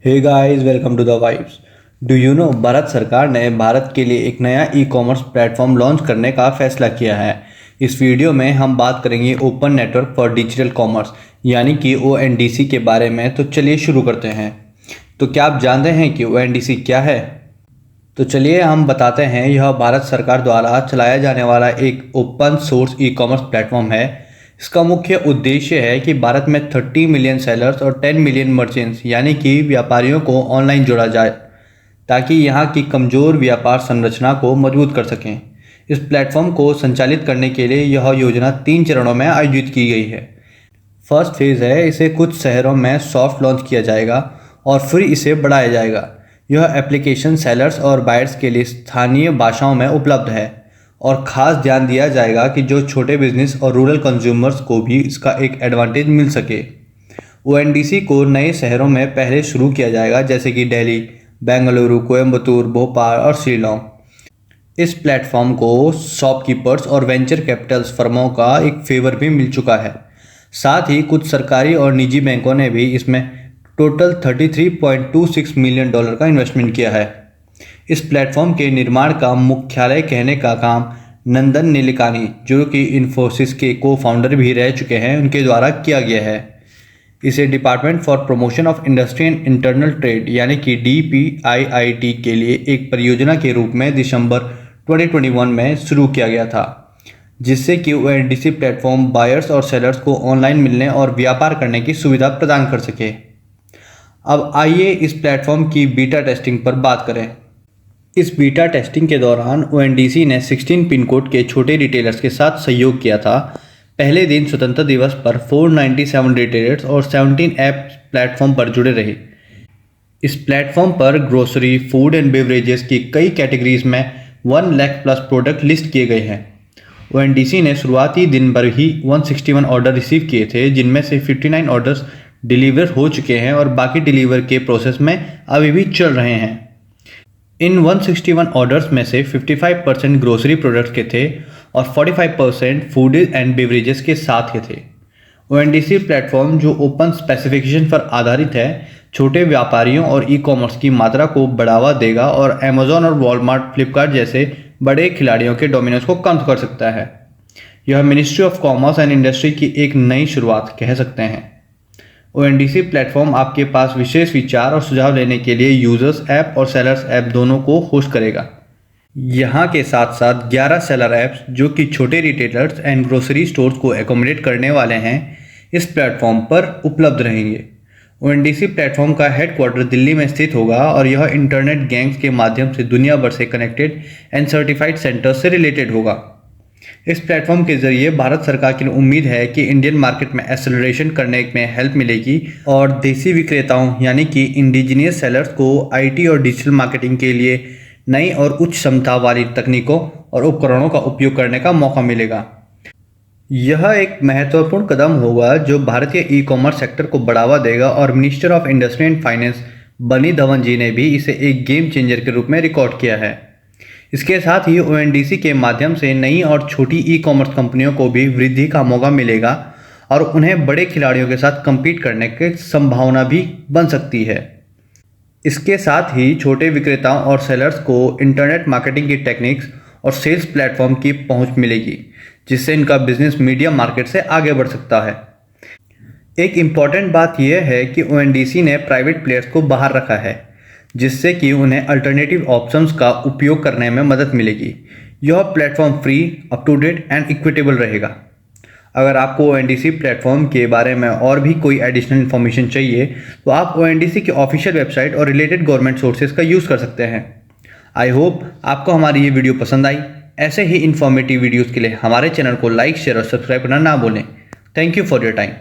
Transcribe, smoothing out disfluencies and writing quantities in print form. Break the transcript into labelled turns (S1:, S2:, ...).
S1: Hey guys, welcome to the vibes. Do you know, Bharat सरकार ने भारत के लिए एक नया ई कॉमर्स प्लेटफॉर्म लॉन्च करने का फैसला किया है। इस वीडियो में हम बात करेंगे open network for digital commerce यानी कि ONDC के बारे में। तो चलिए शुरू करते हैं। तो क्या आप जानते हैं कि ONDC क्या है? तो चलिए हम बताते हैं। यह भारत सरकार द्वारा चलाया जाने वाला एक open source e commerce platform है। इसका मुख्य उद्देश्य है कि भारत में 30 मिलियन सेलर्स और 10 मिलियन मर्चेंट्स यानी कि व्यापारियों को ऑनलाइन जोड़ा जाए, ताकि यहाँ की कमज़ोर व्यापार संरचना को मजबूत कर सकें। इस प्लेटफॉर्म को संचालित करने के लिए यह योजना 3 चरणों में आयोजित की गई है। फर्स्ट फेज़ है, इसे कुछ शहरों में सॉफ्ट लॉन्च किया जाएगा और फिर इसे बढ़ाया जाएगा। यह एप्लीकेशन सेलर्स और बायर्स के लिए स्थानीय भाषाओं में उपलब्ध है और ख़ास ध्यान दिया जाएगा कि जो छोटे बिजनेस और रूरल कंज्यूमर्स को भी इसका एक एडवांटेज मिल सके। ONDC को नए शहरों में पहले शुरू किया जाएगा, जैसे कि दिल्ली, बेंगलुरु, कोयम्बतूर, भोपाल और शिलोंग। इस प्लेटफॉर्म को शॉपकीपर्स और वेंचर कैपिटल्स फर्मों का एक फेवर भी मिल चुका है। साथ ही कुछ सरकारी और निजी बैंकों ने भी इसमें टोटल $33.26 मिलियन का इन्वेस्टमेंट किया है। इस प्लेटफॉर्म के निर्माण का मुख्यालय कहने का काम नंदन नीलेकानी, जो कि इन्फोसिस के को फाउंडर भी रह चुके हैं, उनके द्वारा किया गया है। इसे department for promotion of industry and internal trade यानी कि DPIIT के लिए एक परियोजना के रूप में दिसंबर 2021 में शुरू किया गया था, जिससे कि ONDC प्लेटफॉर्म बायर्स और सेलर्स को ऑनलाइन मिलने और व्यापार करने की सुविधा प्रदान कर सके। अब आइए इस प्लेटफॉर्म की बीटा टेस्टिंग पर बात करें। इस बीटा टेस्टिंग के दौरान ONDC ने 16 पिन कोड के छोटे रिटेलर्स के साथ सहयोग किया था। पहले दिन स्वतंत्रता दिवस पर 497 रिटेलर्स और 17 ऐप प्लेटफॉर्म पर जुड़े रहे। इस प्लेटफॉर्म पर ग्रोसरी, फूड एंड बेवरेजेस की कई कैटेगरीज में 1 लाख प्लस प्रोडक्ट लिस्ट किए गए हैं। ONDC ने शुरुआती दिन भर ही 161 ऑर्डर रिसीव किए थे, जिनमें से 59 ऑर्डर्स डिलीवर हो चुके हैं और बाकी डिलीवर के प्रोसेस में अभी भी चल रहे हैं। इन 161 ऑर्डर्स में से 55% ग्रोसरी प्रोडक्ट्स के थे और 45% फूड एंड बेवरेजेस के साथ के थे। ONDC प्लेटफॉर्म, जो ओपन स्पेसिफिकेशन पर आधारित है, छोटे व्यापारियों और ई कॉमर्स की मात्रा को बढ़ावा देगा और अमेजॉन और वॉलमार्ट, फ्लिपकार्ट जैसे बड़े खिलाड़ियों के डोमिनोज को कम कर सकता है। यह ministry of commerce and industry की एक नई शुरुआत कह सकते हैं। ONDC प्लेटफॉर्म आपके पास विशेष विचार और सुझाव लेने के लिए यूजर्स ऐप और सेलर्स ऐप दोनों को होस्ट करेगा। यहाँ के साथ साथ 11 सेलर ऐप्स, जो कि छोटे रिटेलर्स एंड ग्रोसरी स्टोर्स को एकोमोडेट करने वाले हैं, इस प्लेटफॉर्म पर उपलब्ध रहेंगे। ONDC प्लेटफॉर्म का हेडक्वार्टर दिल्ली में स्थित होगा और यह इंटरनेट गैंग्स के माध्यम से दुनिया भर से कनेक्टेड एंड सर्टिफाइड सेंटर्स से रिलेटेड होगा। इस प्लेटफॉर्म के जरिए भारत सरकार की उम्मीद है कि इंडियन मार्केट में एक्सेलरेशन करने में हेल्प मिलेगी और देसी विक्रेताओं यानी कि इंडिजिनियस सेलर्स को IT और डिजिटल मार्केटिंग के लिए नई और उच्च क्षमता वाली तकनीकों और उपकरणों का उपयोग करने का मौका मिलेगा। यह एक महत्वपूर्ण कदम होगा जो भारतीय ई कॉमर्स सेक्टर को बढ़ावा देगा और minister of industry and finance बनी धवन जी ने भी इसे एक गेम चेंजर के रूप में रिकॉर्ड किया है। इसके साथ ही ONDC के माध्यम से नई और छोटी ई कॉमर्स कंपनियों को भी वृद्धि का मौका मिलेगा और उन्हें बड़े खिलाड़ियों के साथ compete करने की संभावना भी बन सकती है। इसके साथ ही छोटे विक्रेताओं और सेलर्स को इंटरनेट मार्केटिंग की टेक्निक्स और सेल्स प्लेटफॉर्म की पहुंच मिलेगी, जिससे इनका बिजनेस मीडिया मार्केट से आगे बढ़ सकता है। एक इम्पॉर्टेंट बात यह है कि ONDC ने प्राइवेट प्लेयर्स को बाहर रखा है, जिससे कि उन्हें अल्टरनेटिव ऑप्शंस का उपयोग करने में मदद मिलेगी। यह platform free, up to date and equitable रहेगा। अगर आपको ONDC प्लेटफॉर्म के बारे में और भी कोई एडिशनल इन्फॉर्मेशन चाहिए, तो आप ONDC की ऑफिशियल वेबसाइट और रिलेटेड गवर्नमेंट सोर्सेज का यूज़ कर सकते हैं। आई होप आपको हमारी ये वीडियो पसंद आई। ऐसे ही इन्फॉर्मेटिव वीडियोज़ के लिए हमारे चैनल को लाइक, शेयर और सब्सक्राइब करना ना भूलें। Thank you for your time.